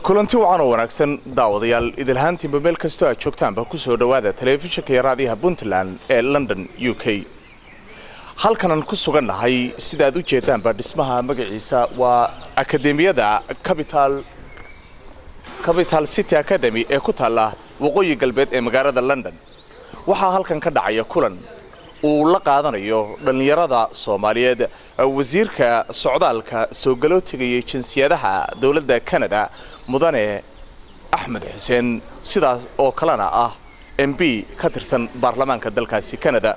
kulanti wacan oo wanaagsan daawadayaal idilhaantiinba meel kastoo aad joogtaanba ku soo dhawaada telefishinka iyo raadiyaha Puntland ee London UK halkanan ku sugannahay sida aad u jeedaanba dhismaha magaciisa waa akademiyada Capital City Academy ee ku taala waqooyi galbeed ee magaalada London waxa halkan ka dhacaya kulan uu la qaadanayo dhalinyarada Soomaaliyeed wasiirka Socdaalka soo galootiga jinsiyadaha dawladda Canada mudane Axmed Xuseen sidaas oo kalena ah MP ka tirsan baarlamaanka dalkaasi Canada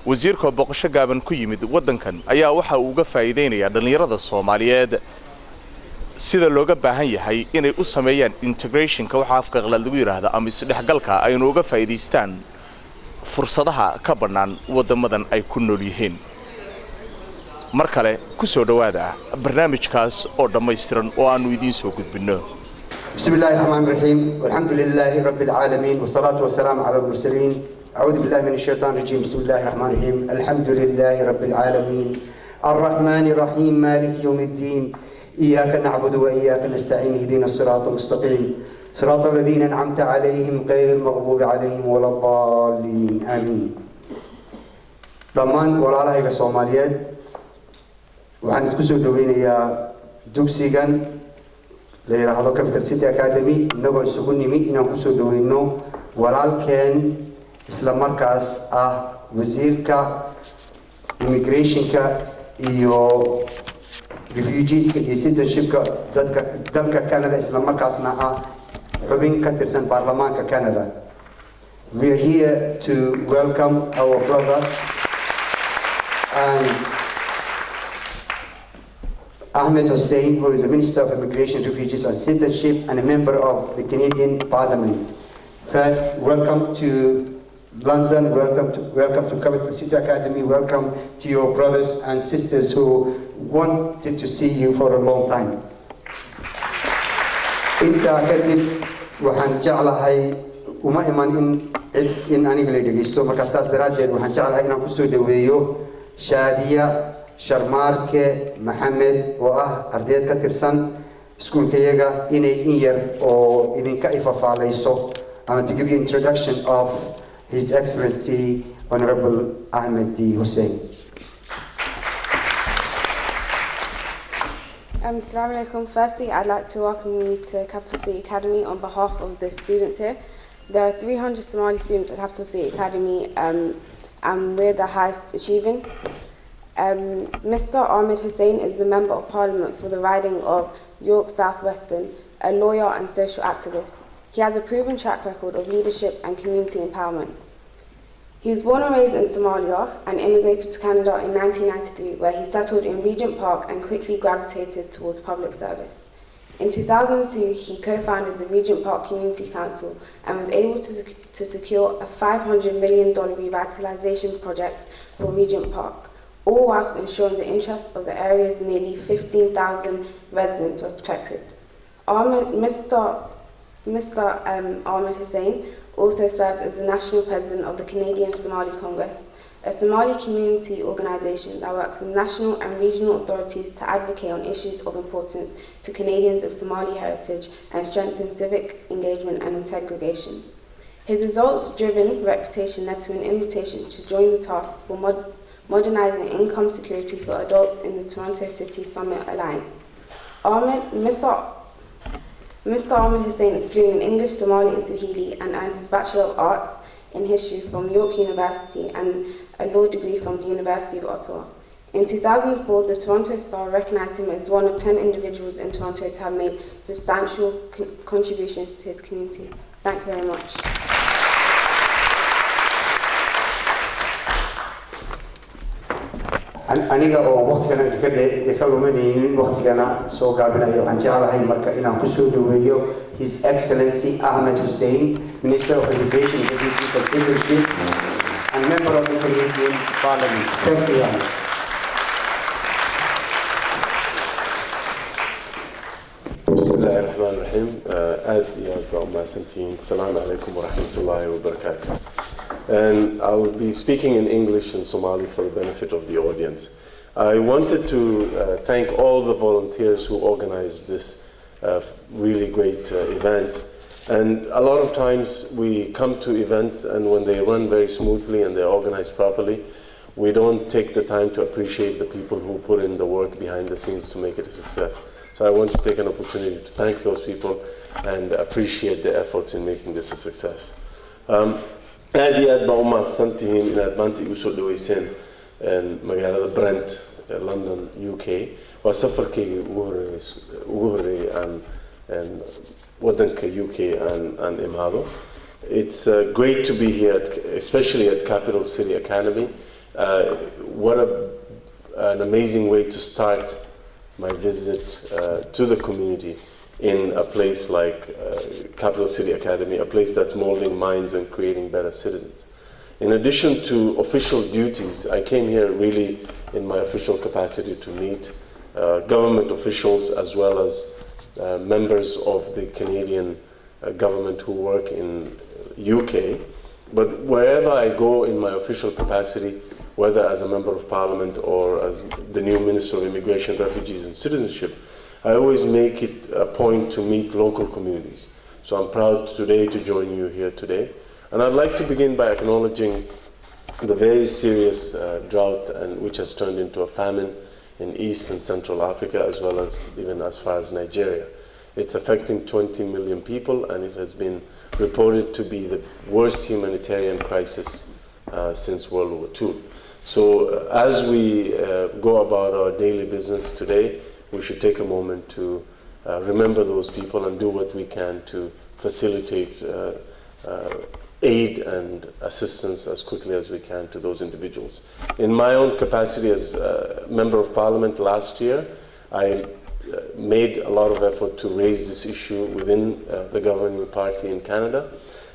wasiirka boqosho gaaban ku yimid wadankan ayaa waxa uu uga faa'iideynaya dhalinyarada Soomaaliyeed sida looga baahan yahay inay u sameeyaan integrationka waxa afka qalaad lagu yiraahdo ama isdhexgalka ay uga faa'iideystaan fursadaha ka banaan wadamadan ay ku nool yihiin markale ku soo dhawaada barnaamijkaas oo dhameystiran oo aanu idin soo gudbino bismillahir rahmanir rahim walhamdulillahi rabbil alamin wassalatu wassalamu ala mursalin a'udhu billahi minash shaitanir rajim bismillahir rahmanir rahim alhamdulillahi rabbil alamin arrahmanir rahim maliki yawmiddin iyyaka na'budu wa iyyaka nasta'in ihdinas siratal mustaqim صراط الذين أنعمت عليهم غير المغضوب عليهم ولا الضالين آمين. ضمان ولا الله كصوماليات وعند كسر دوينيا دوكسيجان ليرا هذا كابيتال سيتي أكاديمي نقول سكوني مي إن كسر دوينو ولا كان إسلام مركز وزيركا immigration كا إيو refugees كا citizenship كا دلك كندا إسلام مركز نا Robin Katirsan Parliament Canada. We are here to welcome our brother and Ahmed Hussein, who is the Minister of Immigration, Refugees and Citizenship and a member of the Canadian Parliament. First, welcome to London, welcome to Capital City Academy, welcome to your brothers and sisters who wanted to see you for a long time. inta kadib waxaan jeclahay uma iman in aniga la dhageysto marka saas daraadeed waxaan jeclahay inaan ku soo dhaweeyo Shaadiya Sharmaarke Maxamed oo ah ardayd ka tirsan iskuulkayaga inay in yar oo idinka ifafaalayso ama to give you introduction of His Excellency Honorable Ahmed D. Hussein. Assalamu alaikum. Firstly, I'd like to welcome you to Capital City Academy on behalf of the students here. There are 300 Somali students at Capital City Academy and we're the highest achieving. Mr. Ahmed Hussein is the Member of Parliament for the riding of York South Western, a lawyer and social activist. He has a proven track record of leadership and community empowerment. He was born and raised in Somalia and immigrated to Canada in 1993, where he settled in Regent Park and quickly gravitated towards public service. In 2002, he co-founded the Regent Park Community Council and was able to secure a $500 million revitalization project for Regent Park, all whilst ensuring the interests of the area's nearly 15,000 residents were protected. Mr. Ahmed Hussein also served as the national president of the Canadian Somali Congress, a Somali community organization that works with national and regional authorities to advocate on issues of importance to Canadians of Somali heritage and strengthen civic engagement and integration. His results-driven reputation led to an invitation to join the task for modernizing income security for adults in the Toronto City Summit Alliance. Mr. Ahmed Hussein is fluent in English, Somali and Swahili and earned his Bachelor of Arts in History from York University and a law degree from the University of Ottawa. In 2004, the Toronto Star recognized him as one of 10 individuals in Toronto to have made substantial contributions to his community. Thank you very much. aniga oo waqtigan ka luminaynin waqtigana soo gaabinayo waxaan jeclahay marka inaan ku soo dhaweeyo His Excellency Ahmed Hussein, Minister of Education, Refugees and Citizenship and member of the Canadian Parliament. Thank you. Bismillahir Rahmanir Rahim. Aad iyo aad baa umahadsantihiin. Assalamu alaikum wa rahmatullahi wa barakatuh. And I will be speaking in English and Somali for the benefit of the audience. I wanted to thank all the volunteers who organized this really great event. And a lot of times we come to events, and when they run very smoothly and they're organized properly, we don't take the time to appreciate the people who put in the work behind the scenes to make it a success. So I want to take an opportunity to thank those people and appreciate their efforts in making this a success. Aad iyo aad baa u mahadsantihiin inaad maanta igu soo dhaweyseen magaalada Brent ee London, UK. Waa safarkaygii ugu horreeyay aan wadanka UK aan imaado. It's great to be here, especially at Capital City Academy. What an amazing way to start my visit to the community in a place like Capital City Academy, a place that's molding minds and creating better citizens. In addition to official duties, I came here really in my official capacity to meet government officials as well as members of the Canadian government who work in UK. But wherever I go in my official capacity, whether as a member of parliament or as the new Minister of Immigration, Refugees and Citizenship, I always make it a point to meet local communities. So I'm proud today to join you here today. And I'd like to begin by acknowledging the very serious drought which has turned into a famine in East and Central Africa, as well as even as far as Nigeria. It's affecting 20 million people, and it has been reported to be the worst humanitarian crisis since World War II. So as we go about our daily business today, we should take a moment to remember those people and do what we can to facilitate aid and assistance as quickly as we can to those individuals. In my own capacity as Member of Parliament last year, I made a lot of effort to raise this issue within the governing party in Canada.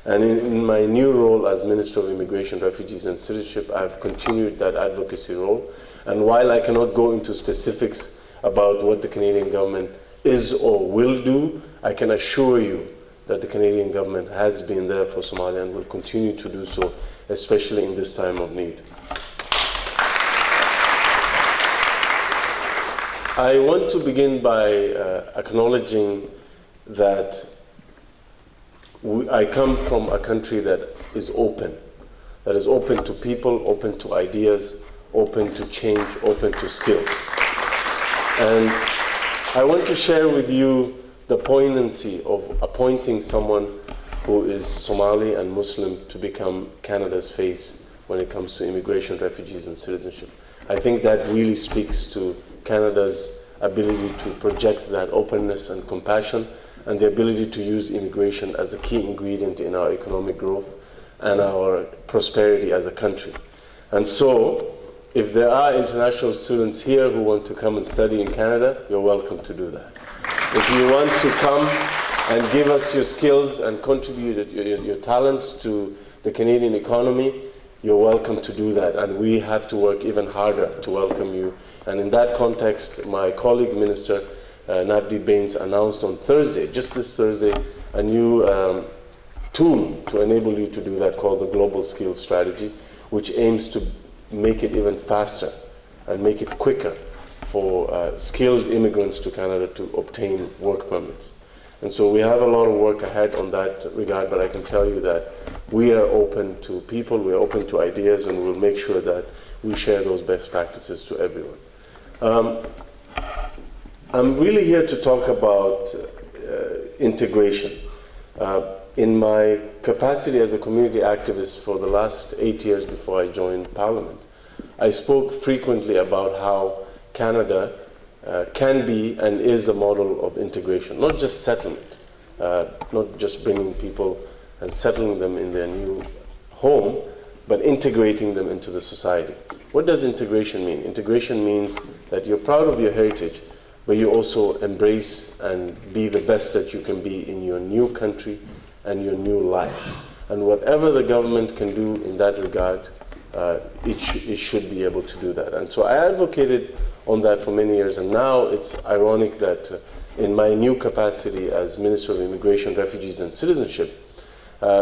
And in my new role as Minister of Immigration, Refugees and Citizenship, I've continued that advocacy role. And while I cannot go into specifics about what the Canadian government is or will do, I can assure you that the Canadian government has been there for Somalia and will continue to do so, especially in this time of need. I want to begin by acknowledging that I come from a country that is open to people, open to ideas, open to change, open to skills. And I want to share with you the poignancy of appointing someone who is Somali and Muslim to become Canada's face when it comes to immigration, refugees, and citizenship. I think that really speaks to Canada's ability to project that openness and compassion, and the ability to use immigration as a key ingredient in our economic growth and our prosperity as a country. And so, if there are international students here who want to come and study in Canada, you're welcome to do that. If you want to come and give us your skills and contribute your talents to the Canadian economy, you're welcome to do that. And we have to work even harder to welcome you. And in that context, my colleague Minister Navdeep Bains announced on Thursday, just this Thursday, a new tool to enable you to do that called the Global Skills Strategy, which aims to make it even faster and make it quicker for skilled immigrants to Canada to obtain work permits. And so we have a lot of work ahead on that regard, but I can tell you that we are open to people, we are open to ideas, and we'll make sure that we share those best practices to everyone. I'm really here to talk about integration. In my capacity as a community activist for the last 8 years before I joined Parliament, I spoke frequently about how Canada can be and is a model of integration, not just settlement, not just bringing people and settling them in their new home, but integrating them into the society. What does integration mean? Integration means that you're proud of your heritage, but you also embrace and be the best that you can be in your new country and your new life. And whatever the government can do in that regard, it should be able to do that. And so I advocated on that for many years, and now it's ironic that in my new capacity as Minister of Immigration, Refugees and Citizenship,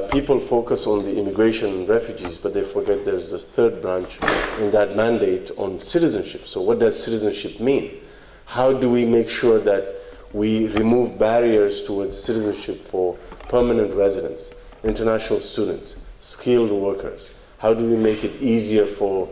people focus on the immigration and refugees, but they forget there's a third branch in that mandate on citizenship. So what does citizenship mean? How do we make sure that we remove barriers towards citizenship for permanent residents, international students, skilled workers? How do we make it easier for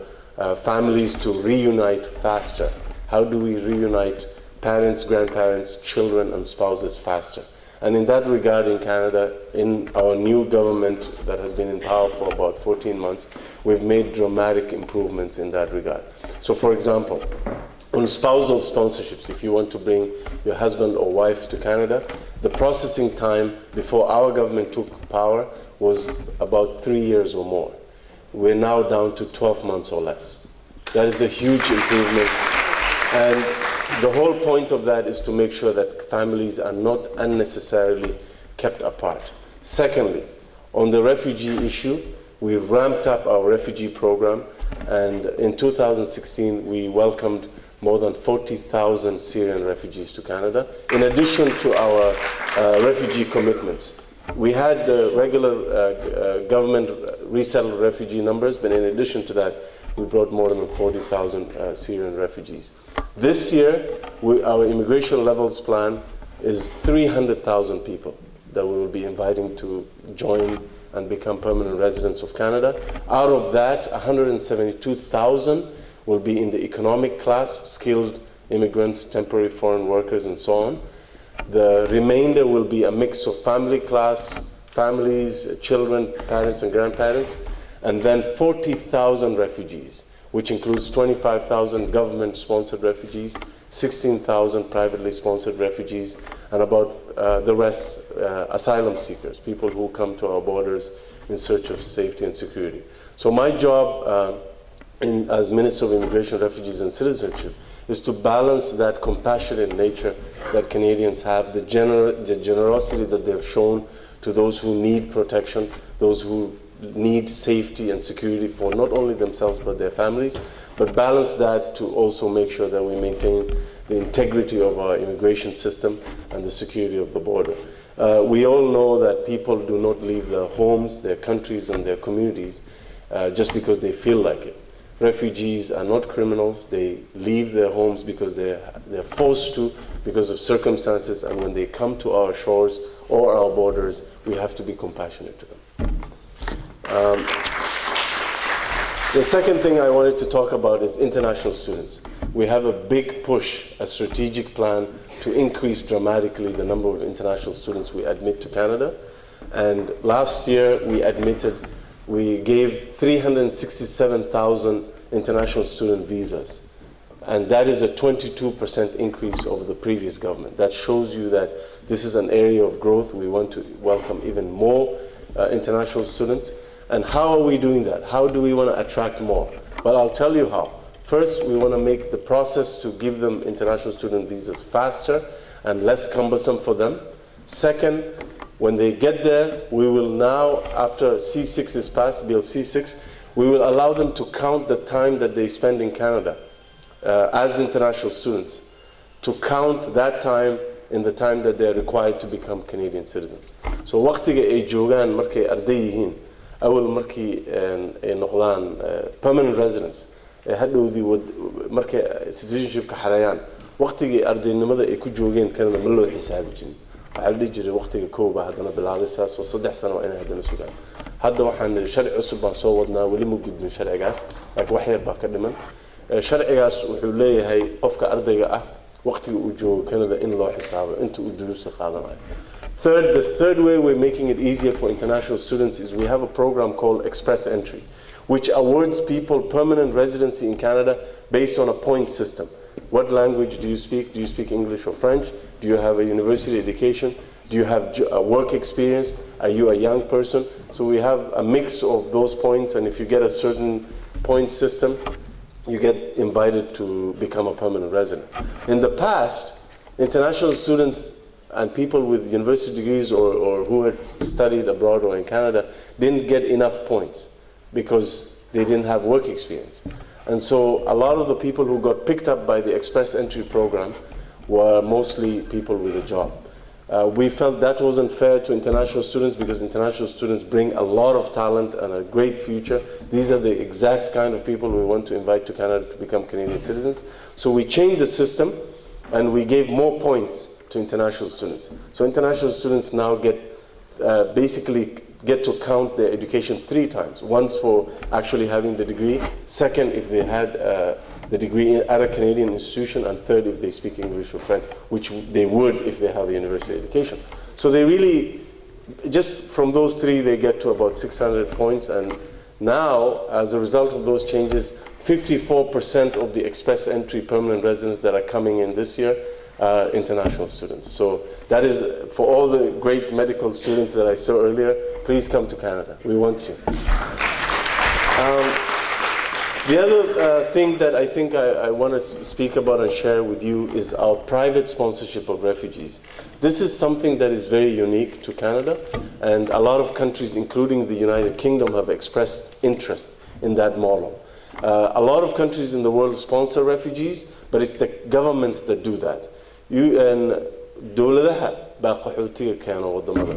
families to reunite faster? How do we reunite parents, grandparents, children, and spouses faster? And in that regard, in Canada, in our new government that has been in power for about 14 months, we've made dramatic improvements in that regard. So for example, on spousal sponsorships, if you want to bring your husband or wife to Canada, the processing time before our government took power was about 3 years or more. We're now down to 12 months or less. That is a huge improvement. And the whole point of that is to make sure that families are not unnecessarily kept apart. Secondly, on the refugee issue, we ramped up our refugee program, and in 2016 we welcomed more than 40,000 Syrian refugees to Canada, in addition to our refugee commitments. We had the regular government resettled refugee numbers, but in addition to that, we brought more than 40,000 Syrian refugees. This year, our immigration levels plan is 300,000 people that we will be inviting to join and become permanent residents of Canada. Out of that, 172,000 will be in the economic class, skilled immigrants, temporary foreign workers, and so on. The remainder will be a mix of family class, families, children, parents, and grandparents, and then 40,000 refugees, which includes 25,000 government-sponsored refugees, 16,000 privately sponsored refugees, and about the rest asylum seekers, people who come to our borders in search of safety and security. So my job as Minister of Immigration, Refugees and Citizenship is to balance that compassionate nature that Canadians have, the generosity that they've shown to those who need protection, those who need safety and security for not only themselves but their families, but balance that to also make sure that we maintain the integrity of our immigration system and the security of the border. We all know that people do not leave their homes, their countries, and their communities just because they feel like it. Refugees are not criminals. They leave their homes because they're forced to, because of circumstances, and when they come to our shores or our borders, we have to be compassionate to them. The second thing I wanted to talk about is international students. We have a big push, a strategic plan to increase dramatically the number of international students we admit to Canada. And last year we gave 367,000 international student visas. And that is a 22% increase over the previous government. That shows you that this is an area of growth. We want to welcome even more international students. And how are we doing that? How do we want to attract more? Well, I'll tell you how. First, we want to make the process to give them international student visas faster and less cumbersome for them. Second, when they get there, we will now, after C6 is passed, Bill C6, we will allow them to count the time that they spend in Canada as international students, to count that time in the time that they are required to become Canadian citizens. So waqtiga ay joogaan markay arday yihiin, awal markii ay noqdaan permanent residents, hadhowdii markay citizenshipka xareeyaan, waqtigii ardaynimada ay ku joogeen Canada ma loo xisaabi jirin. waxaa la dhihi jiray waqtiga kooba haddana bilaaday saas oo 3 sano waa inay haddana sugaan. Hadda waxaan sharci cusub baan soo wadnaa, weli ma gudbin sharcigaas, laakiin wax yar baa ka dhiman. Sharcigaas wuxuu leeyahay qofka ardayga ah waqtiga uu joogo Canada in loo xisaabo inta uu duruusta qaadanayo. The third way we're making it easier for international students is we have a program called Express Entry, which awards people permanent residency in Canada based on a point system. What language do you speak? Do you speak English or French? Do you have a university education? Do you have work experience? Are you a young person? So we have a mix of those points, and if you get a certain point system, you get invited to become a permanent resident. In the past, international students and people with university degrees or who had studied abroad or in Canada didn't get enough points because they didn't have work experience. And so a lot of the people who got picked up by the Express Entry program were mostly people with a job. We felt that wasn't fair to international students because international students bring a lot of talent and a great future. These are the exact kind of people we want to invite to Canada to become Canadian citizens. So we changed the system and we gave more points to international students. So international students now basically get to count their education 3 times. Once for actually having the degree, second if they had the degree at a Canadian institution, and third if they speak English or French, which they would if they have a university education. So they really, just from those 3, they get to about 600 points, and now, as a result of those changes, 54% of the express entry permanent residents that are coming in this year are international students. So that is, for all the great medical students that I saw earlier, please come to Canada. We want you. The other thing that I think I want to speak about and share with you is our private sponsorship of refugees. This is something that is very unique to Canada, and a lot of countries, including the United Kingdom, have expressed interest in that model. A lot of countries in the world sponsor refugees, but it's the governments that do that. dowladaha baa qaxootiga keeno wadamada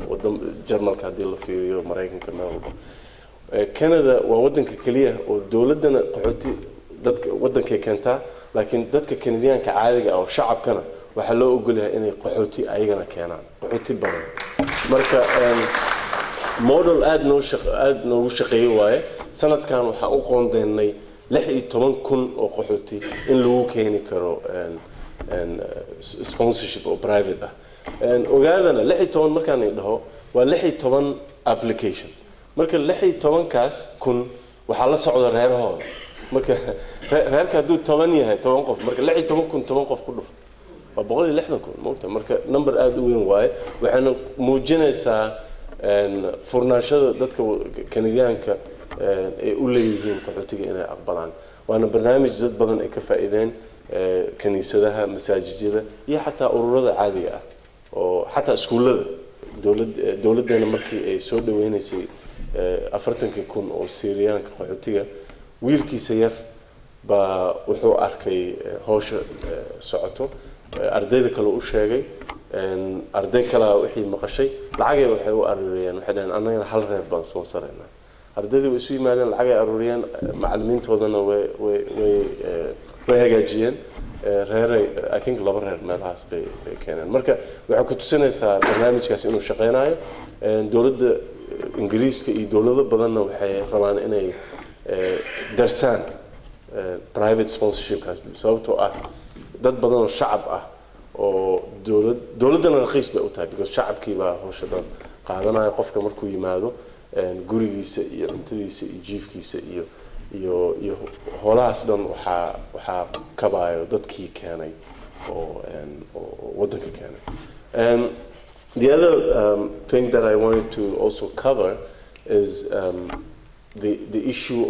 Jarmalka hadii la fiiriyo Mareykanka meel walba Canada waa wadanka kaliya oo dowladana qaxooti dadka wadanka keenta laakiin dadka Canadianka caadiga ah oo shacabkana waxa loo ogol yahay inay qaxooti ayagana keenaan qaxooti badan marka model aad noogu shaqeeyay waaye sanadkan waxa u qoondeynay 16,000 oo qaxooti in lagu keeni karo and sponsorship or private ogaadana 16 markaan ay dhaho waa 16 application marka 16 kaas kun waxa la socda reerahooda marka reerka haduu 10 yahay 10 qof marka 16 kun 10 qof ku dhuf waa 160 kun moogta marka number aad u weyn waaye waxaana muujinaysaa furnaashada dadka Canadianka ay u leeyihiin qaxootiga inay aqbalaan waana barnaamij dad badan ay ka faa'iideen kaniisadaha masaajidada iyo xataa ururada caadiga ah oo xataa iskuulada dawladdeena markii ay soo dhaweynaysay 40,000 oo Syriyaanka qaxootiga wiilkiisa yar baa wuxuu arkay hawsha socoto ardayda kale u sheegay arday kale wixii maqashay lacag waxay u aruuriyeen waxay dhahan anaga hal reer baan soo sareynaa ardaydu isu yimaadeen lacag ay aruuriyeen macallimiintoodana way hagaajiyeen reer I think laba reer meelahaas bay keeneen marka waxa ku tusinaysaa barnaamijkaas inuu shaqeynayo dawladda Ingiriiska iyo dawlado badanna waxay rabaan inay darsaan private sponsorship kaas sababtoo ah dad badan oo shacab ah oo dawladana raqiis bay u tahay because shacabkii baa hawsha dhan qaadanaya qofka markuu yimaado gurigiisa iyo cuntadiisa iyo jiifkiisa iyo holaas dhan waxa kabaayo dadkii keenay oo wadanka keenay the other thing that I wanted to also cover is the issue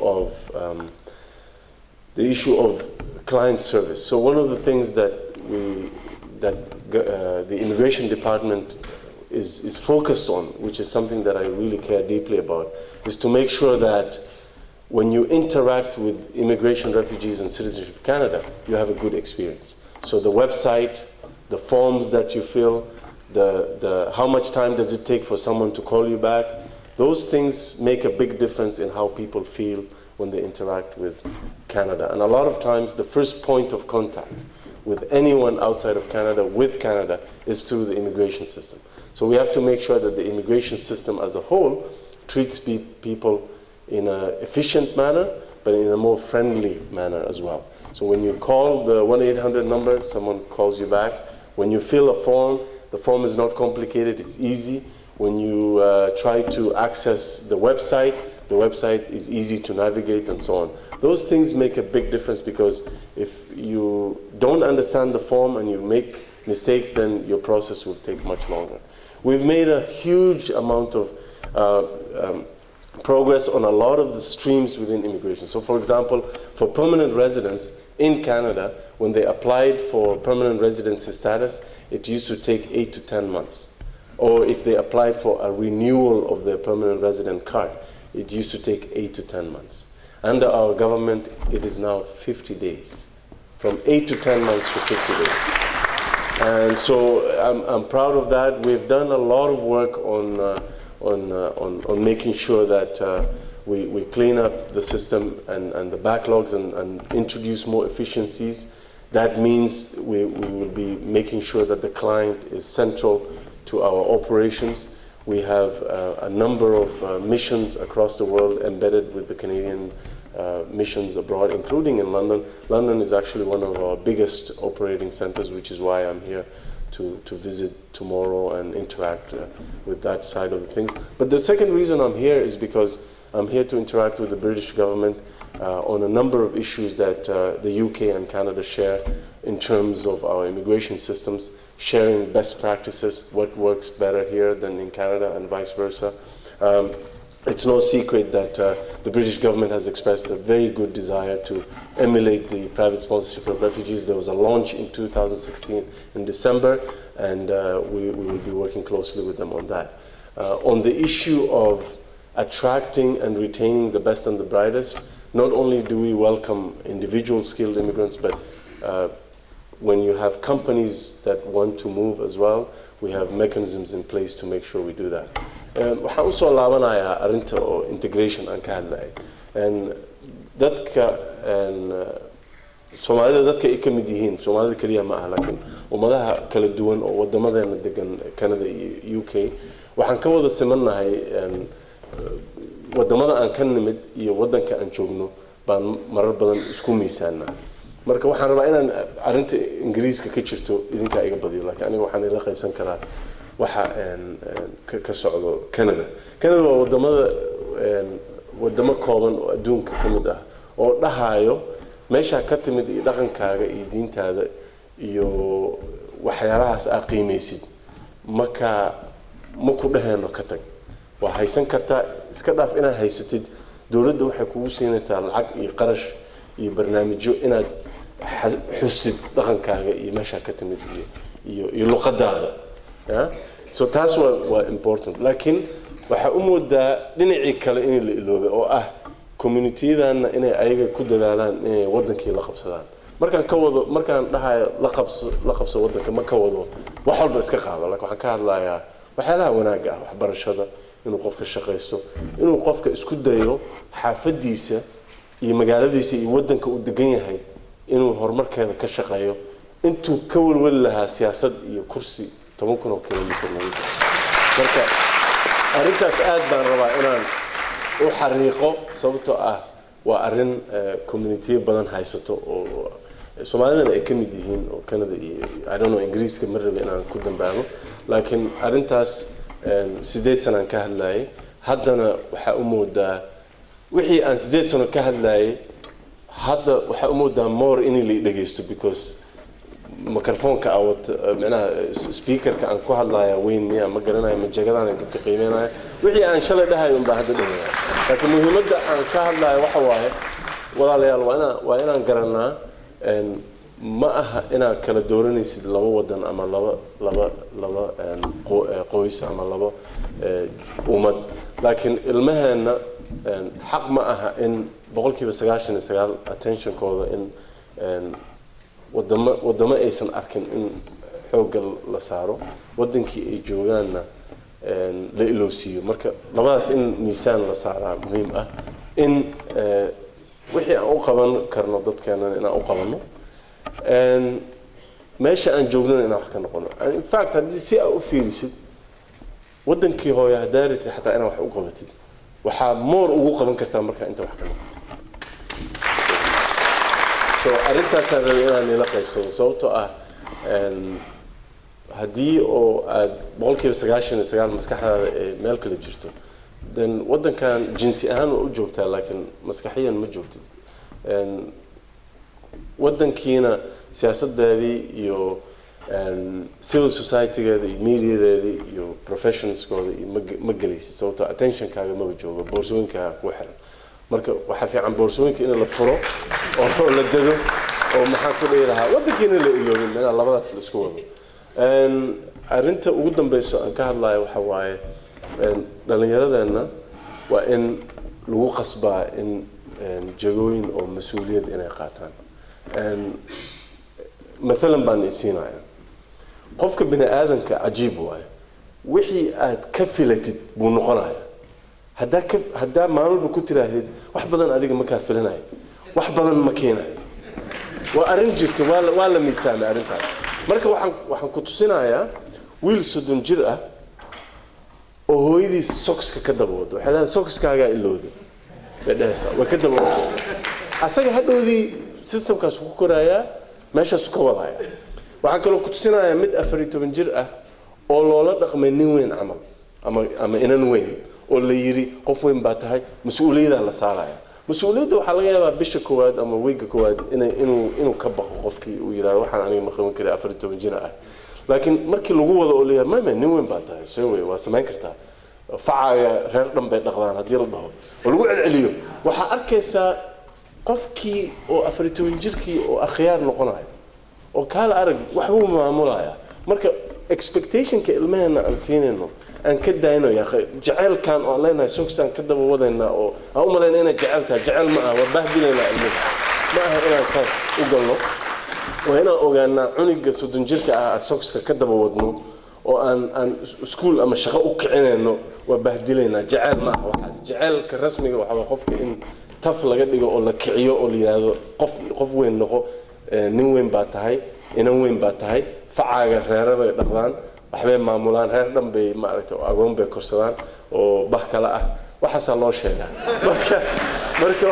of client service. So one of the things that the immigration department is focused on, which is something that I really care deeply about, is to make sure that when you interact with immigration, refugees, and Citizenship Canada, you have a good experience. So the website, the forms that you fill, how much time does it take for someone to call you back, those things make a big difference in how people feel when they interact with Canada. And a lot of times, the first point of contact with anyone outside of Canada, with Canada, is through the immigration system. So we have to make sure that the immigration system as a whole treats people in an efficient manner, but in a more friendly manner as well. So when you call the 1-800 number, someone calls you back. When you fill a form, the form is not complicated, it's easy. When you try to access the website is easy to navigate and so on. Those things make a big difference because if you don't understand the form and you make mistakes, then your process will take much longer. We've made a huge amount of progress on a lot of the streams within immigration. So for example, for permanent residents in Canada, when they applied for permanent residency status, it used to take 8 to 10 months. Or if they applied for a renewal of their permanent resident card, it used to take 8 to 10 months. Under our government, it is now 50 days. From 8 to 10 months to 50 days. And so I'm proud of that. We've done a lot of work on making sure that we clean up the system and the backlogs and introduce more efficiencies. That means we will be making sure that the client is central to our operations. We have a number of missions across the world embedded with the Canadian missions abroad, including in London. London is actually one of our biggest operating centers, which is why I'm here to visit tomorrow and interact with that side of the things. But the second reason I'm here is because I'm here to interact with the British government on a number of issues that the UK and Canada share in terms of our immigration systems, sharing best practices, what works better here than in Canada and vice versa. It's no secret that the British government has expressed a very good desire to emulate the private sponsorship of refugees. There was a launch in 2016 in December, and we will be working closely with them on that. On the issue of attracting and retaining the best and the brightest, not only do we welcome individual skilled immigrants, but when you have companies that want to move as well, we have mechanisms in place to make sure we do that. Waxaan u soo laabanayaa arrinta oo integration aan ka hadlayay. Dadka Soomaalida dadka ay ka mid yihiin, Soomaalida kaliya ma aha, laakiin ummadaha kala duwan oo wadamadeena degan Canada iyo UK, waxaan ka wada simannahay wadamada aan ka nimid iyo wadanka aan joogno baan marar badan isku miisaanaa. Marka waxaan rabaa inaan arrinta Ingiriiska ka jirto idinka iga badiyo, laakiin aniga waxaan ila qaybsan karaa waxa ka socdo Canada. Canada waa wadamo kooban oo adduunka ka mid ah oo dhahayo meesha ka timid iyo dhaqankaaga iyo diintaada iyo waxyaalahaas aad qiimaysid ma ku dhaheeno ka tag. waa haysan kartaa iska dhaaf inaad haysatid. Dawladda waxay kugu siinaysaa lacag iyo qarash iyo barnaamijyo inaad xusid dhaqankaaga iyo meesha ka timid iyo luqadaada. So taas waa important. Laakiin waxa u moodaa dhinacii kale in la iloobo oo ah community-dana inay ayaga ku dadaalaan inay wadankii la qabsadaan. Markaan dhahayo la qabso wadanka ma ka wado wax walba iska qaado. Laakiin waxaan ka hadlayaa waxyaalaha wanaagga ah, waxbarashada, inuu qofka shaqaysto, inuu qofka isku dayo xaafadiisa iyo magaaladiisa iyo wadanka uu degan yahay inuu horumarkeeda ka shaqeeyo intuu ka walwali lahaa siyaasad iyo kursi 10 kilomitir lagu jiro. Marka arrintaas aad baan rabaa inaan u xariiqo sababtoo ah waa arrin community badan haysato oo Soomaalidana ay ka mid yihiin oo Canada iyo I don't know Ingiriiska ma rabo inaan ku dambaabo, laakiin arrintaas 8 sano ka hadlayay haddana waxa u moodaa wixii aan 8 sano ka hadlayay hadda waxa u moodaa more in la dhageysto because microphone-ka macnaha speaker-ka aan ku hadlayaa weyn miya ma garanayo ma jagadaana dadka qiimeynaya wixii aan shalay dhahay un baa hadda dhahay. Laakiin muhiimadda aan ka hadlayo waxa waaye walaalayaal waa inaan garanaa ma aha inaad kala dooranaysid laba wadan ama laba qoys ama laba ummad, laakiin ilmaheena xaq ma aha in 99% attention-kooda in wadamo aysan arkin in xoogga la saaro wadankii ay joogaanna la iloosiyo. Marka labadaas in miisaan la saaraa muhiim ah in wixii aan u qaban karno dadkeena inaan u qabanno meesha aan joogno inaan wax ka noqono. In fact haddii si aad u fiirisid wadankii hooyo hadaaritid xataa inaan wax u qabatid waxaa more ugu qaban kartaa marka inta wax ka noqotid. So arrintaasaan rabay inaan ila qaybsado sababtoo ah haddii oo aad 99% maskaxdaada meel kale jirto then wadankan jinsi ahaan waa u joogtaa laakiin maskaxiyan ma joogtid. Wadankiina siyaasadeedii iyo civil society-geeda iyo mediadeedii iyo professionals-kooda ma gelaysid sababtoo attention-kaaga maba joogo, boorsooyinkaaga ku xiran. Marka waxa fiican boorsooyinka in la furo oo la dego oo maxaa ku dheeraha wadankiina la iloobin meelaha labadaas la isku wado. Arrinta ugu dambayso aan ka hadlayo waxa waaye dhalinyaradeenna waa in lagu qasbaa in jagooyin oo mas'uuliyad inay qaataan. Mathalan baan isiinaya qofka bini aadanka cajiib waaye wixii aad ka filatid buu noqonayaa. haddaa maalba ku tiraahdeed wax badan adiga ma ka filanayo wax badan ma keenayo. وأرن جرت ولا ميسام أرن تاع مركب وحن كنت صناعة ويل صدم جرأة وهو يدي سوكس كده بود وحلا سوكس كاجا اللودي بدها سا وكده بود أصلا هذا ودي سيستم كاسوق كرايا ماشى سوق وضعيا وحن كلو كنت صناعة مد أفريتو من جرأة أولولا رقم وين عمل أما إنن وين واللي يري قف وين باتهاي مسؤولية على صارايا مسؤولية وحلاقيها بيش كواد أما ويج كواد إنه كبق قفكي ويرا وحنا عليه مخلون كده أفريتو من جرأة لكن مركي لجوه ذا أولياء ما نوين باتهاي سوي واسمان كرتها فعايا غير دم بيت نقلان هدير الظهر والوقع العليو وحأركيسا قفكي أو أفريتو من جركي أو أخيار نقناي وكال أرج وحبو معمولايا مركب expectation كإلمهنا أنسينه أن كده إنه يا أخي جعل كان علينا سوكسان كده بوضعنا أو ملنا جعلتها جعل معه وبهدلنا إلمه معها إلى أساس وقلنا وهنا وقالنا عنق سودنجيرك سوكس كده بوضعنا وأن سكول أما شقة وكعنا إنه وبهدلنا جعل معه واحد جعل كرسمي وحوقفك إن طفل قد يقول لك كعيو أولي هذا قف وين نقو نوين باتهاي إنوين باتهاي فعاجة غيره بيدخلان وحبي معمولان هردم بمعركة أقوم بكرسان وبحكلا وحصل الله شيء مركب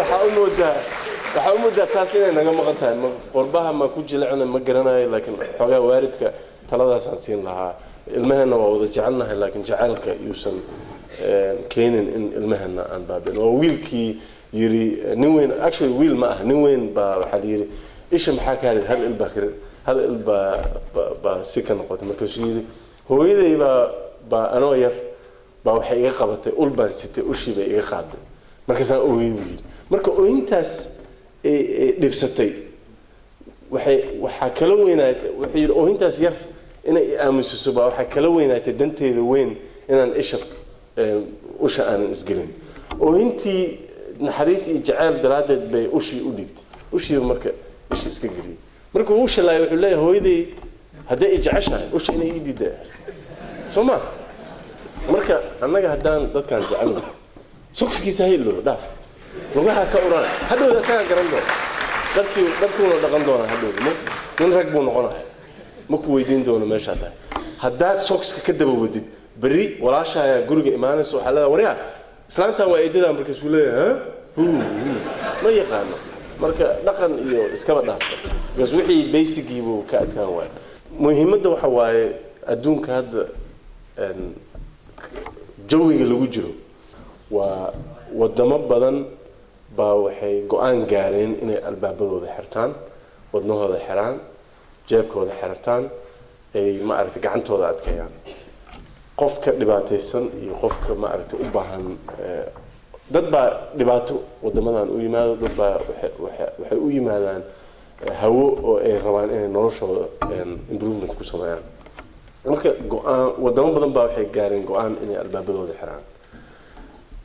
وحأمود ده تاسين أنا ما قلتها قربها ما كوج لعنا ما جرنا لكن حاجة واردك ثلاثة سنين لها المهنة ووضع جعلناها لكن جعلك يوصل كين المهنة عن بابين وويلكي يري نوين actually ويل معه نوين بحاليري إيش محاكي هل البكر هل سكن نقطة مركز يري هو إذا يبقى أنا وير بوحي قبته أول بنسيت وشي بيجي خاد مركز أنا ويل مركز وإنتاس لبستي وحكلوينات وحير وإنتاس ير إن أمس السباع وحكلوينات دنتي ذوين إن أنا إيش وش أنا إسقلين وإنتي نحريس إجعال درادة بوشي وديت وشي مركز إيش إسقلين مركز وش لا يقول لي هو إذا هذا إجعشها وش إني إيدي ده سما مركز أنا قاعدان ضد كان جعلنا سوكس كيسهيل له داف لقاها كوران هذا ده سان كرندو دركوا دقندونا هذا من ركبون قنا مكويدين دون ما شاء هذا سوكس كده بودي بري ولا شيء جورج إيمانس وحلا وريها سلانتا وإيدي مركز ولا ها ما يقانو مركز دقن إيو إسكابة دافع بس وحي بيسك يبو كأد كان واحد مهمة ده وحواي أدون كهذا جوي اللي وجهه والدم بدن باوحي قان قارين إن الباب ذو حرتان ودنه ذا حران جابك ذا حرتان أي ما أردت عنته ذا أتكيان قفك لباتيسن يقفك ما أردت أباهن ضد لباتو ودمنا ويماذا ضد وحي ويماذا هو الروان إن نرشه improvement كوسمايان مركب قان ودم بدن باوحي قارين قان إن الباب ذو حران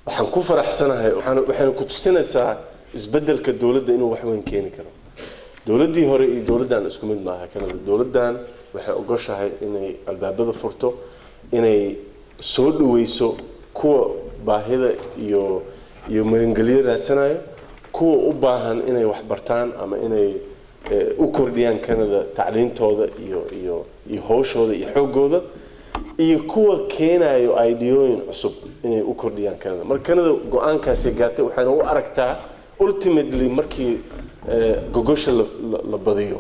وحنكون فرح سنة وحنا كنت سنة ساعة إزبدل كالدولة ده إنه وحوين كيني كانوا دولة دي هوري دولة دان اسكمل معها كانت الدولة دان وحنا أقولش هاي إنه الباب ده فرطه إنه سود ويسو كوا باهذا يو منجلير هالسنة كوا أباهن إنه وحبرتان أما إنه أكرديان كندا تعليم تودا يهوش هذا يحوق هذا يكون كينا يو أيديوين عصب إنه أكرديان كندا مر كندا قان كاسي قاتة وحنا هو أركتها ultimately مركي جوجوش لبضيو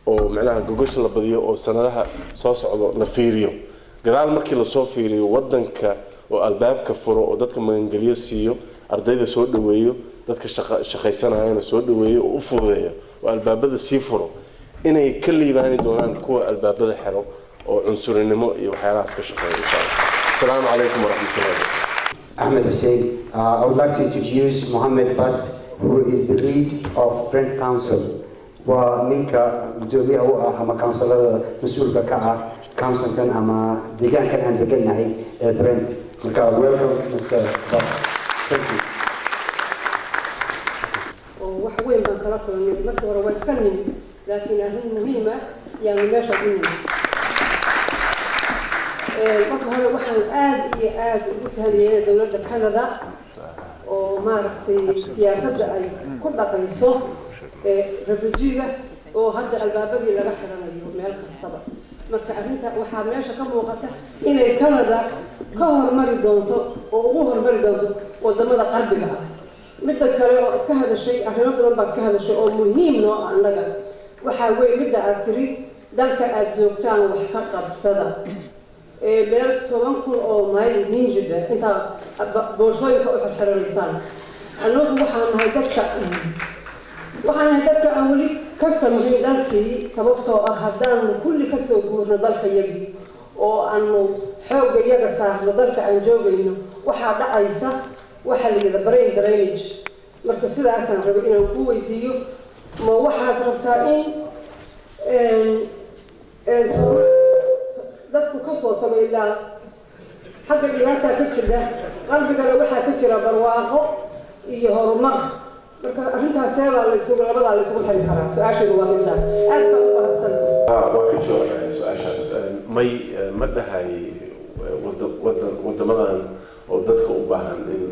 أو معناها جوجوش لبضيو أو سنة صوص على نفيريو قدال مركي لصوفيريو ودنك والباب كفرو ودتك من إنجليزيو أرديده سود ويو دتك شخيسنا هنا سود ويو وفضيه والباب هذا سيفرو إنه كل يبان دونان كوا الباب هذا حرو أو عنصر النمو وحيراس كشقة إن شاء الله. السلام عليكم ورحمة الله وبركاته. Ahmed Hussein, I would like to introduce Mohammed Bat, who is the lead of Brent Council. ومنك قدومي أو أما council مسؤول كا council كان أما ديجان كان عند ديجان Brent. Welcome, Mr. Bat. Thank you. وحوين بنخلقه من مكورة والسنين لكنها مهمة يعني ماشى منه. فكرة واحد آد وتهني دولة كندا وما رحت سياسة أي كل قصة رفضية oo hadda albaabadii laga xiranayo meel kastaba marka arrinta waxaa meesha ka muuqata inay Canada ka hormari doonto oo ugu hormari doonto wadamada qarbiga ah midda kale oo ka hadashay arrimo badan baa ka hadashay oo muhiim noo annaga waxaa weeye midda aad tiri dalka aad joogtaan wax ka qabsada meel 10,000 oo mayl hinjida inta boorsooyinka u xirxiraysaan annagu waxaan nahay dadka aan weli ka samayn dalkii sababtoo ah haddaan kulli ka soo guurno dalka yagii oo aanu xoogga iyaga saarno dalka aan joogayno waxaa dhacaysa waxa la yidhaahdo brain drainage marka sidaasaan rabo inaan ku weydiiyo ma waxaad rabtaa in dadku ka soo tago ilaa xagga dhibaataa ka jira qalbigana waxaa ka jira barwaaqo iyo horumar marka arrintaasee baa labadaa la isugu xiri karaa su-aasheedu waa midaas aad baa u bahabsan waa ka jawaabaya su-aashaas may ma dhahay wadamadan oo dadka u baahan in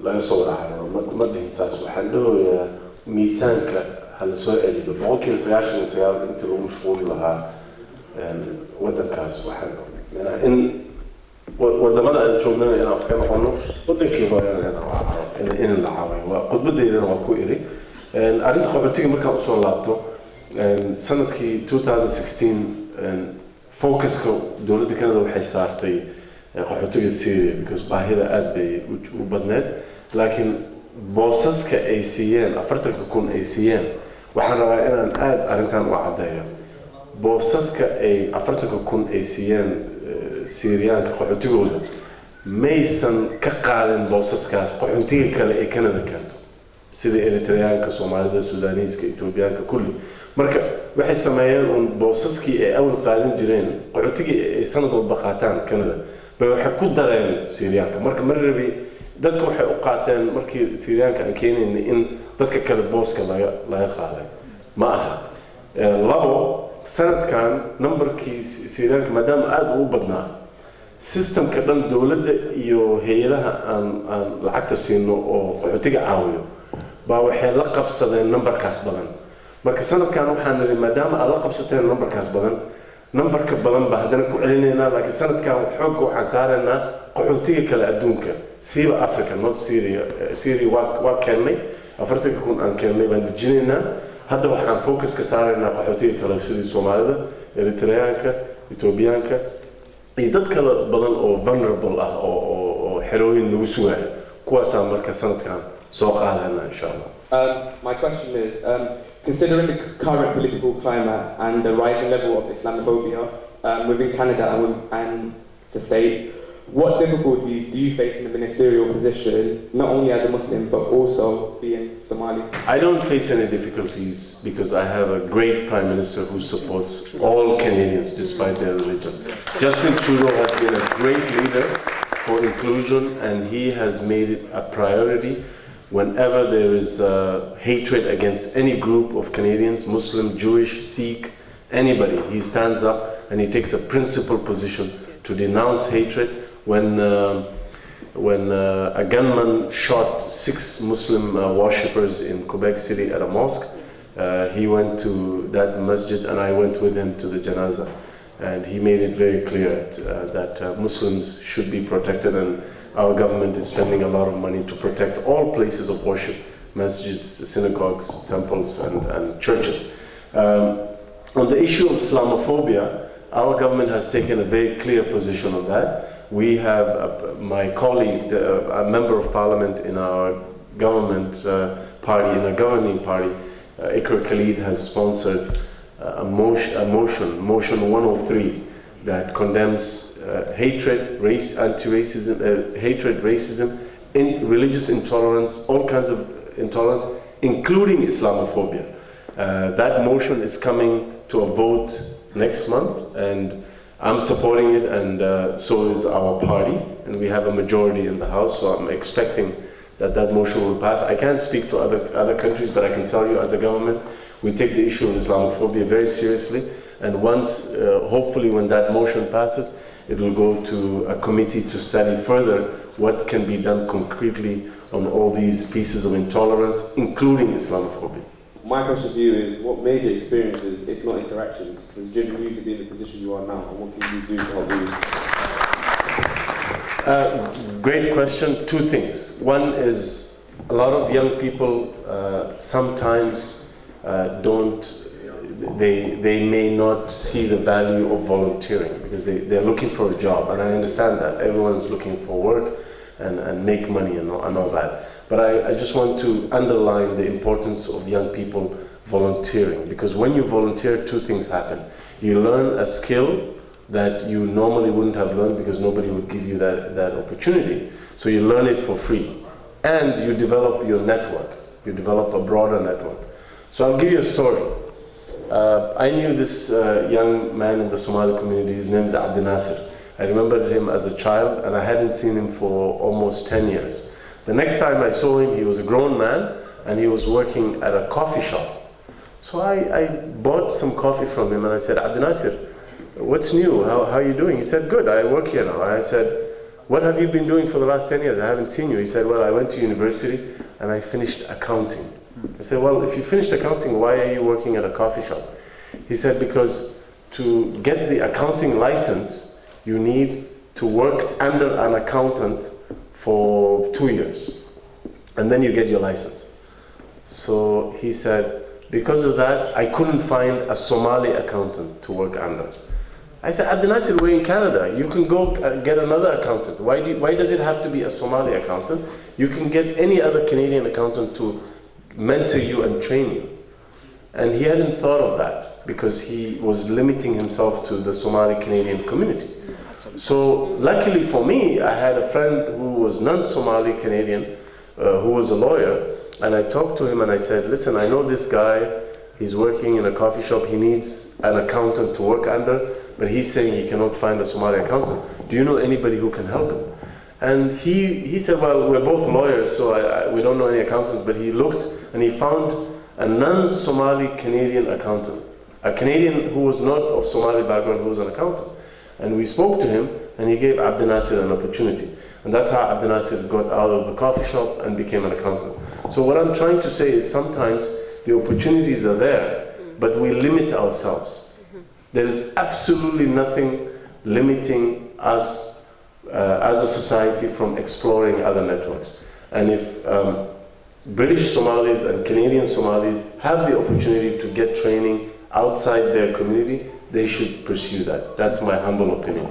laga soo wada cararo ma dhihin saas waxaan dhahoyaa miisaanka hala soo celiyo 99% intii lagu mashquuli lahaa wadankaas waxaan in wadamada aan joognana inaan ka noqono wadankii hore in la caawiyo waa khudbadeydana waa ku iri arrinta qaxootiga markaan usoo laabto sanadkii 2016 focuska dowladda Canada waxay saartay qaxootiga Syria because baahida aad bay u badneed laakiin boosaska ay siiyeen 40,000 ay siiyeen waxaan rabaa inaan aad arrintan u caddeeyo boosaska ay 40,000 ay siiyeen Syriyaanka qaxootigooda maysan ka qaadan boosaskaas qaxootiga kale ee Canada keento sida Eritreyaanka Soomaalida Suudaniiska Etoobiyaanka kulli marka waxay sameeyeen un boosaskii ay awal qaadan jireen qaxootigii ay sanad walba qaataan Canada bay waxay ku dareen Syriyaanka marka mar rabi dadka waxay u qaateen markii Syriyaanka aan keenaynay in dadka kale booska laga qaaday ma aha labo sanadkan numberkii Syriyaanka maadaama aad u badnaa systemka dhan dowladda iyo hay'adaha aan lacagta siino oo qaxootiga caawiyo baa waxay la qabsadeen numberkaas badan marka sanadkan waxaan niri maadaama aad la qabsateen numberkaas badan numberka badan baa haddana ku celinaynaa laakiin sanadkan xoogga waxaan saaraynaa qaxootiga kale adduunka siiba Africa not Syria waa keennay 40,000 aan keennay baan dejinaynaa hadda waxaan focus ka saaraynaa qaxootiga kale sidii Soomaalida Eritreyaanka Etoobiyaanka iyo dad kale badan oo vulnerable ah oo xerooyin lagu sugayo kuwaasaan marka sanadkan soo qaadayna insha Allah. My question is, considering the current political climate and the rising level of Islamophobia within Canada and the States, what difficulties do you face in the ministerial position, not only as a Muslim but also being Somali? I don't face any difficulties because I have a great Prime Minister who supports all Canadians despite their religion. Justin Trudeau has been a great leader for inclusion and he has made it a priority whenever there is hatred against any group of Canadians, Muslim, Jewish, Sikh, anybody. He stands up and he takes a principled position to denounce hatred. When a gunman shot 6 Muslim worshippers in Quebec City at a mosque, he went to that masjid and I went with him to the janazah. And he made it very clear that Muslims should be protected and our government is spending a lot of money to protect all places of worship, masjids, synagogues, temples and churches. On the issue of Islamophobia, our government has taken a very clear position on that. We have my colleague, a member of parliament in our government party, in our governing party, Iker Khalid has sponsored motion 103 that condemns hatred, anti-racism, hatred, racism, religious intolerance, all kinds of intolerance, including Islamophobia. That motion is coming to a vote next month, and I'm supporting it, and so is our party, and we have a majority in the House, so I'm expecting that motion will pass. I can't speak to other countries, but I can tell you as a government, we take the issue of Islamophobia very seriously, and once, hopefully when that motion passes, it will go to a committee to study further what can be done concretely on all these pieces of intolerance, including Islamophobia. my question to you is, what major experiences, if not interactions, has driven you to be in the position you are now, and what can you do to help you? Great question. Two things. One is a lot of young people sometimes they may not see the value of volunteering because they're looking for a job, and I understand that. Everyone's looking for work and make money and all that. But I just want to underline the importance of young people volunteering, because when you volunteer, two things happen. You learn a skill that you normally wouldn't have learned because nobody would give you that opportunity. So you learn it for free. And you develop your network. You develop a broader network. So I'll give you a story. I knew this young man in the Somali community. His name is Abdi Nasser. I remembered him as a child, and I hadn't seen him for almost 10 years. The next time I saw him, he was a grown man, and he was working at a coffee shop. So I bought some coffee from him, and I said, Abdi Nasser, what's new? How are you doing? He said, good, I work here now. And I said, what have you been doing for the last 10 years? I haven't seen you. He said, well, I went to university, and I finished accounting. I said, well, if you finished accounting, why are you working at a coffee shop? He said, because to get the accounting license, you need to work under an accountant for 2 years, and then you get your license. So he said, because of that, I couldn't find a Somali accountant to work under. I said, Abdi Nasser, we're in Canada. You can go get another accountant. Why does it have to be a Somali accountant? You can get any other Canadian accountant to mentor you and train you. And he hadn't thought of that because he was limiting himself to the Somali Canadian community. So luckily for me, I had a friend who was non-Somali Canadian, who was a lawyer, and I talked to him and I said, listen, I know this guy, he's working in a coffee shop, he needs an accountant to work under, but he's saying he cannot find a Somali accountant. Do you know anybody who can help him? And he said, well, we're both lawyers, so we don't know any accountants, but he looked and he found a non-Somali Canadian accountant, a Canadian who was not of Somali background, who was an accountant. And we spoke to him, and he gave Abdi Nasser an opportunity. And that's how Abdi Nasser got out of the coffee shop and became an accountant. So what I'm trying to say is sometimes the opportunities are there, but we limit ourselves. There is absolutely nothing limiting us as a society from exploring other networks. And if British Somalis and Canadian Somalis have the opportunity to get training outside their community, they should pursue that. That's my humble opinion.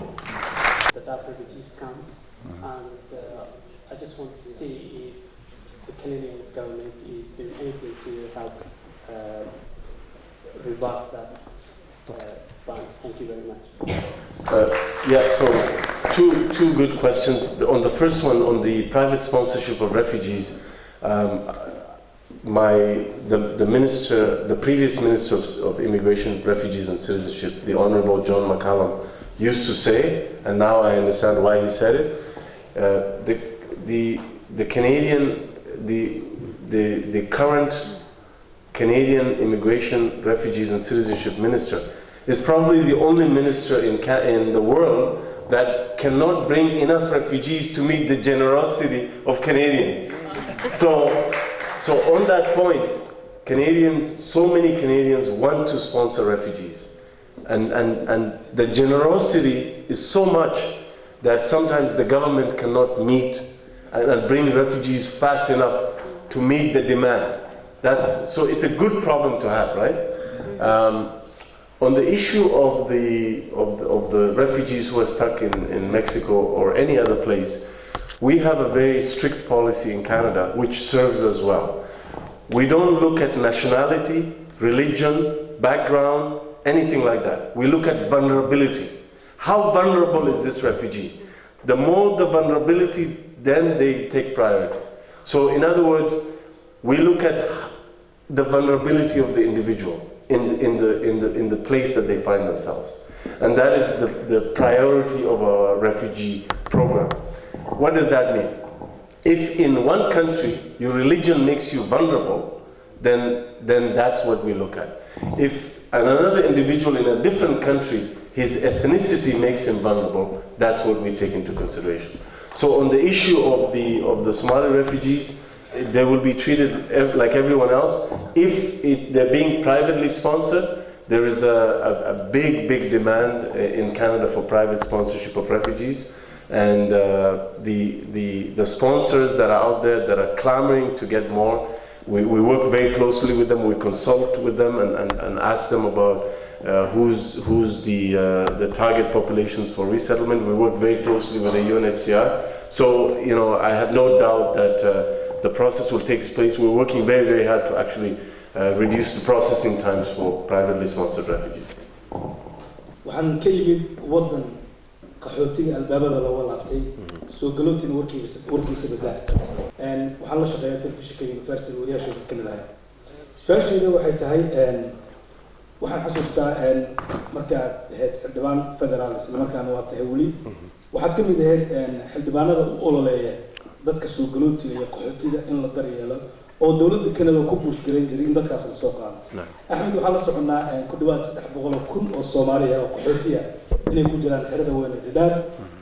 The DAP refugees comes, and I just want to see if the Canadian government is doing anything to help reverse that ban. Thank you very much. Yeah, so two good questions. On the first one, on the private sponsorship of refugees, the previous Minister of Immigration, Refugees and Citizenship, the Honorable John McCallum, used to say, and now I understand why he said it, the current Canadian Immigration, Refugees and Citizenship Minister is probably the only minister in the world that cannot bring enough refugees to meet the generosity of Canadians. So on that point, so many Canadians want to sponsor refugees. And the generosity is so much that sometimes the government cannot meet and bring refugees fast enough to meet the demand. So it's a good problem to have, right? On the issue of the refugees who are stuck in Mexico or any other place, we have a very strict policy in Canada which serves us well. We don't look at nationality, religion, background, anything like that. We look at vulnerability. How vulnerable is this refugee? The more the vulnerability, then they take priority. So in other words, we look at the vulnerability of the individual in the place that they find themselves. And that is the priority of our refugee program. What does that mean? If in one country your religion makes you vulnerable, then that's what we look at. If another individual in a different country, his ethnicity makes him vulnerable, that's what we take into consideration. So on the issue of the Somali refugees, they will be treated like everyone else. If they're being privately sponsored, there is a big demand in Canada for private sponsorship of refugees, and the sponsors that are out there that are clamoring to get more, we work very closely with them. We consult with them and ask them about who's the target populations for resettlement. We work very closely with the UNHCR. So, you know, I have no doubt that the process will take place. We're working very hard to actually reduce the processing times for privately sponsored refugees. waxaan ka yimid wadan qaxootiga albaabada loo laabtay soo galootin warkiisa badaa waxaan la shaqeeyaa telefishinka university wariyaasha ka mid ahay su'aashayda waxay tahay waxaan xasuustaa markaad ahayd xildhibaan federaal isla markaana waa tahay weli waxaad ka mid ahayd xildhibaanada u ololeeya dadka soo galootiga iyo qaxootiga in la daryeelo oo dawladda Canada ku buushgareyn jiray in dadkaas la soo qaado. Axmed waxaa la soconaa ku dhawaad 300,000 oo Soomaali ah oo qaxootiga inay ku jiraan xerada weyn ee Dadaab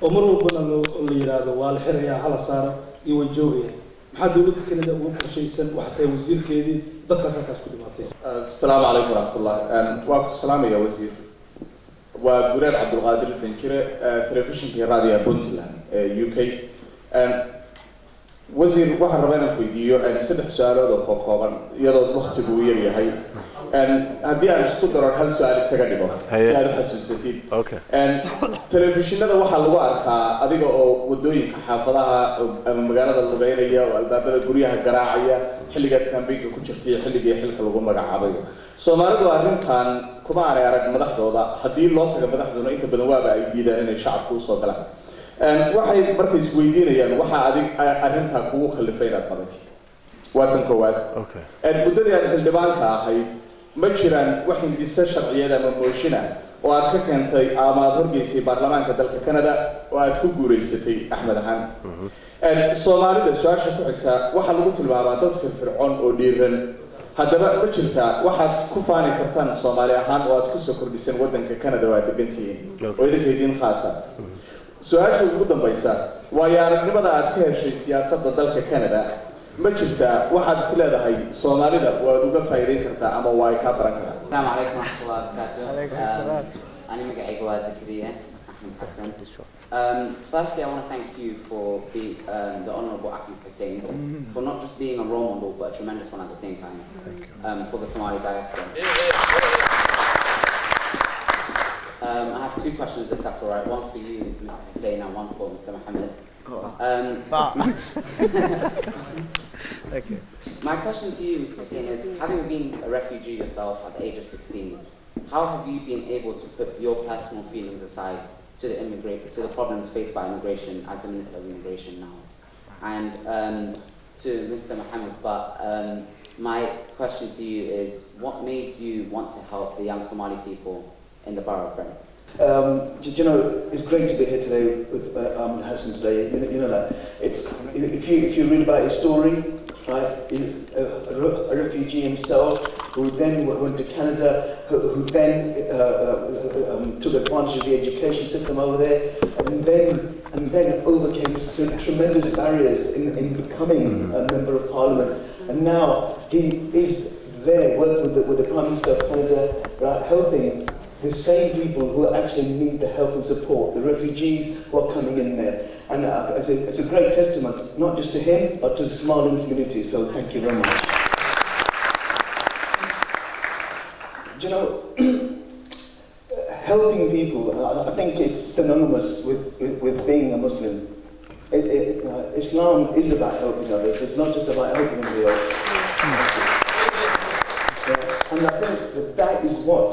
oo mar walba la yiraahdo waa la xirayaa hala saaro iyo way joogayaan. Maxaa dawladda Canada ugu qorshaysan waxay wasiirkeedii dadkaas halkaas ku dhimatay? Assalaamu calaykum waraxmatullaah. Waa ku salaamaya wasiir. Waa Gureer Cabdulqaadir Dankire telefishinka raadiyo Puntland UK. wasiir waxaan rabaa inaan weydiiyo saddex su'aalood oo kooban iyadoo waqtigu u yar yahay haddii aan isku daro hal su'aal isaga dhigo si aad xasuusatid telefishinada waxaa lagu arkaa adiga oo wadooyinka xaafadaha ama magaalada lugeynaya oo albaabada guryaha garaacaya xilliga kambiga ku jirtay xilliga xilka lagu magacaabayo Soomaalidu arrintan kuma aanay arag madaxdooda haddii loo tago madaxduna inta badan waaba ay diidaan inay shacabku soo galaan waxay markay isweydiinayaan waxa arrinta kugu khalifay inaad qabatid waa tan koowaad muddadii aad xildhibaanka ahayd ma jiraan wax hindise sharciyeed ama mooshin ah oo aad ka keentay ama aad horgeysay baarlamaanka dalka Canada oo aad ku guuleysatay Axmed ahaan Soomaalida su'aasha ku xigta waxa lagu tilmaamaa dad firfircoon oo dhiiran haddaba ma jirtaa waxaad ku faani kartaan Soomaali ahaan oo aad ku soo kordhiseen waddanka Canada oo aad degantihiin oo idinkeedin khaasa su'aasha ugu dambaysa waa yaaragnimada aad ka heshay siyaasadda dalka Canada ma jirtaa waxaad is leedahay Soomaalida waad uga faa'iideyn kartaa ama waa ka baran kartaa Assalamu alaykum wa rahmatullahi wa barakatuh ani magacaygu waa Zakariya Ahmed Hassan firstly I want to thank you for being the Honourable Ahmed Hussein for not just being a role model but a tremendous one at the same time for the Somali diaspora I have two questions, if that's all right. One for you, Mr. Hussein, and one for Mr. Mohammed. Okay. My question to you, Mr. Hussein, is having been a refugee yourself at the age of 16, how have you been able to put your personal feelings aside to the problems faced by immigration as the Minister of Immigration now? And to Mr. Mohammed, my question to you is, what made you want to help the young Somali people in the borough of Brent? You know, it's great to be here today with Hassan today. You know that if you read about his story, right? A refugee himself who then went to Canada, who then took advantage of the education system over there, and then overcame some tremendous barriers in becoming a member of Parliament, and now he is there working with the Prime Minister of Canada, right, helping the same people who actually need the help and support, the refugees who are coming in there. And it's a great testament, not just to him, but to the Somali community. So thank you very much. You know, helping people, I think it's synonymous with being a Muslim. Islam is about helping others. It's not just about helping anybody else. And I think that is what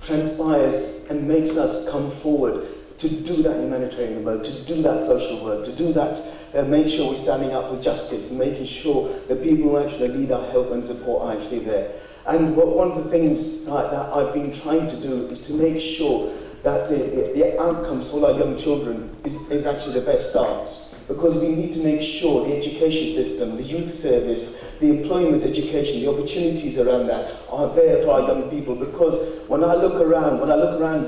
transpires and makes us come forward to do that humanitarian work, to do that social work, to do that, make sure we're standing up for justice, and making sure the people who actually need our help and support are actually there. And one of the things that I've been trying to do is to make sure that the outcomes for our young children is actually the best starts. Because we need to make sure the education system, the youth service, the employment education, the opportunities around that are there for our young people. Because when I look around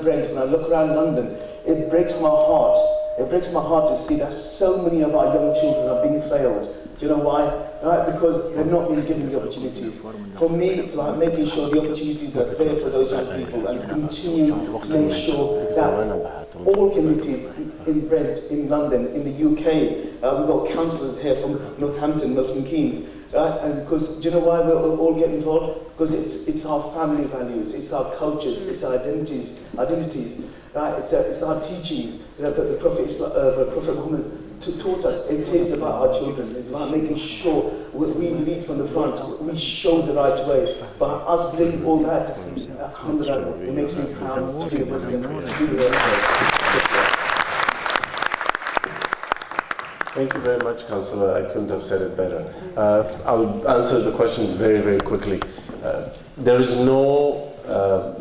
Brent, when I look around London, it breaks my heart. It breaks my heart to see that so many of our young children are being failed. Do you know why? Right? Because they're not being given the opportunities. For me, it's like making sure the opportunities are there for those young people and continue to make sure that all communities in Brent, in London, in the UK, we've got councillors here from Northampton, Milton Keynes, right? And because, do you know why we're all getting involved? Because it's our family values, it's our cultures, it's our identities, right? It's our teachings that the Prophet Muhammad taught us. It is about our children. It's about making sure we lead from the front, we show the right way. But us doing all that, alhamdulillah, it makes me proud to be a Muslim. Thank you very much, Councillor. I couldn't have said it better. I'll answer the questions very, very quickly. There is no,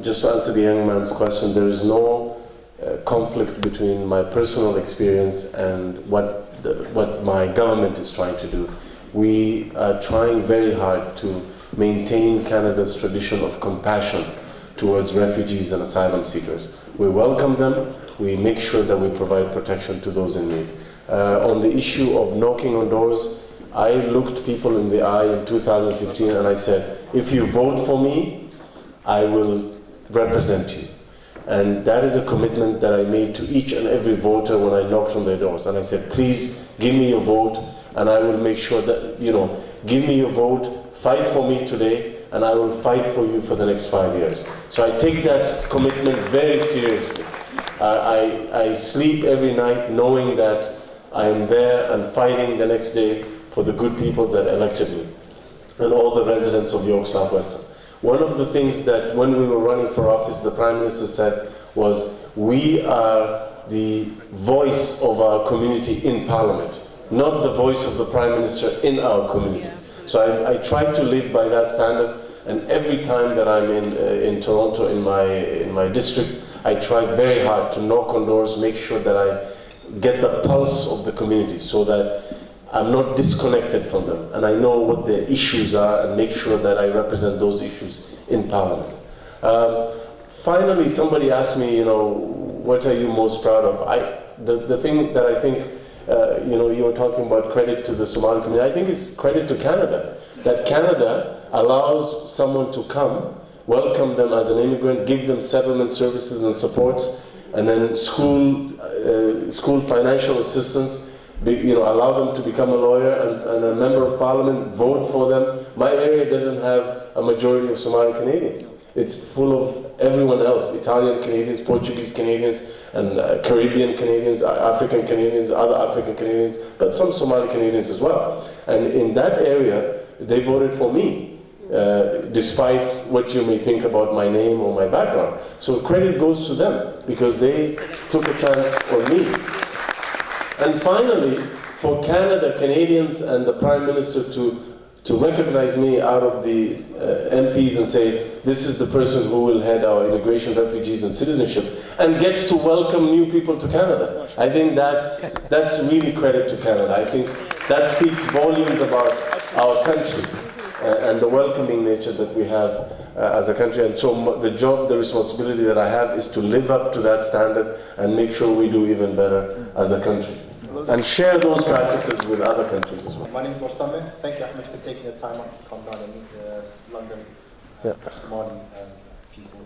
just to answer the young man's question, there is no conflict between my personal experience and what my government is trying to do. We are trying very hard to maintain Canada's tradition of compassion towards refugees and asylum seekers. We welcome them. We make sure that we provide protection to those in need. On the issue of knocking on doors, I looked people in the eye in 2015 and I said, if you vote for me, I will represent you. And that is a commitment that I made to each and every voter when I knocked on their doors. And I said, please give me your vote, and I will make sure that, give me your vote, fight for me today, and I will fight for you for the next 5 years. So I take that commitment very seriously. I sleep every night knowing that I am there and fighting the next day for the good people that elected me and all the residents of York South-Western. One of the things that when we were running for office, the Prime Minister said was, we are the voice of our community in Parliament, not the voice of the Prime Minister in our community. Yeah. So I try to live by that standard, and every time that I'm in Toronto, in my district, I try very hard to knock on doors, make sure that I get the pulse of the community so that I'm not disconnected from them, and I know what their issues are and make sure that I represent those issues in Parliament. Finally, somebody asked me, what are you most proud of? The thing that I think, you were talking about credit to the Somali community, I think it's credit to Canada, that Canada allows someone to come, welcome them as an immigrant, give them settlement services and supports, and then school financial assistance, allow them to become a lawyer and a member of Parliament, vote for them. My area doesn't have a majority of Somali Canadians. It's full of everyone else, Italian Canadians, Portuguese Canadians, and Caribbean Canadians, African Canadians, other African Canadians, but some Somali Canadians as well. And in that area, they voted for me, despite what you may think about my name or my background. So credit goes to them, because they took a chance on me. And finally, for Canada, Canadians and the Prime Minister to recognize me out of the MPs and say, this is the person who will head our immigration, refugees and citizenship, and gets to welcome new people to Canada. I think that's really credit to Canada. I think that speaks volumes about our country and the welcoming nature that we have as a country. And so the responsibility that I have is to live up to that standard and make sure we do even better as a country. And share those practices with other countries as well. My name is Morsame. Thank you, Ahmed, for taking the time out to come down and meet the London Somali people.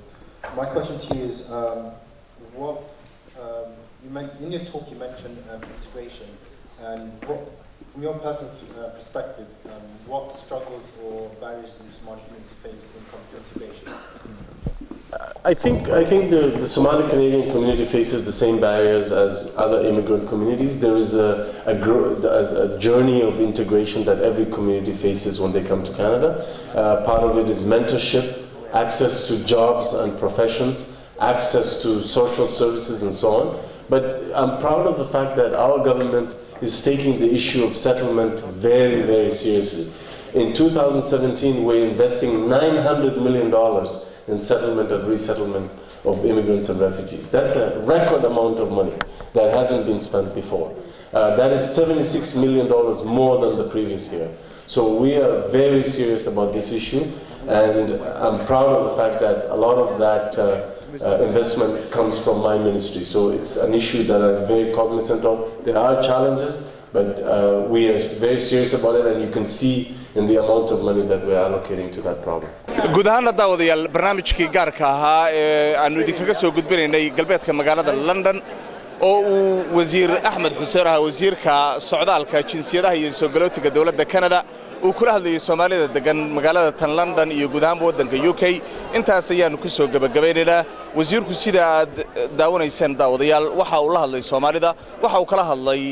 My question to you is, in your talk you mentioned integration, and from your personal perspective, what struggles or barriers do the Somali community face when it comes to integration? I think the Somali Canadian community faces the same barriers as other immigrant communities. There is a journey of integration that every community faces when they come to Canada. Part of it is mentorship, access to jobs and professions, access to social services and so on. But I'm proud of the fact that our government is taking the issue of settlement very, very seriously. In 2017, we're investing $900 million in settlement and resettlement of immigrants and refugees. That's a record amount of money that hasn't been spent before. That is $76 million more than the previous year. So we are very serious about this issue, and I'm proud of the fact that a lot of that investment comes from my ministry. So it's an issue that I'm very cognizant of. There are challenges, But we are very serious about it, and you can see in the amount of money that we're allocating to that problem. guud ahaan daawadayaal barnaamijkii gaarka ahaa ee aanu idinkaga soo gudbinaynay galbeedka magaalada London oo uu wasiir Axmed Xuseen wasiirka Socdaalka Jinsiyadaha iyo Socdaalka dawladda Canada uu kula hadlayay Soomaalida degan magaalada tan London iyo guud ahaan waddanka UK intaas ayaanu ku soo gabagabaynaynaa wasiirku sida aad daawanaysaan daawadayaal waxa uu la hadlay Soomaalida waxa uu kala hadlay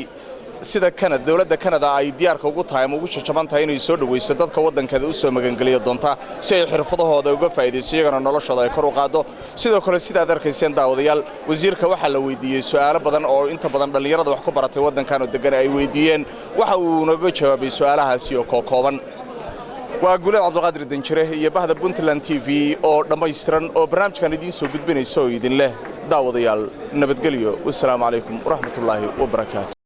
sida Canada dawladda Canada ay diyaarka ugu tahay ugu jajabantahay inay soo dhaweyso dadka waddankeeda u soo magangeliyo doonta si ay xirfadahooda uga faa'iideyso iyagana noloshooda ay kor u qaado sidoo kale sida aad arkayseen daawadayaal wasiirka waxa la weydiiyay su'aalo badan oo inta badan dhalinyarada wax ku baratay waddankan oo degan ay weydiiyeen waxa uu naga jawaabay su'aalahaasi oo kooban waa Guulad Cabdulqaadir Danjire iyo bahda Puntland TV oo dhameystiran oo barnaamijkan idin soo gudbinayso idin leh daawadayaal nabadgelyo wassalaamu calaykum waraxmatullaahi wabarakaatuh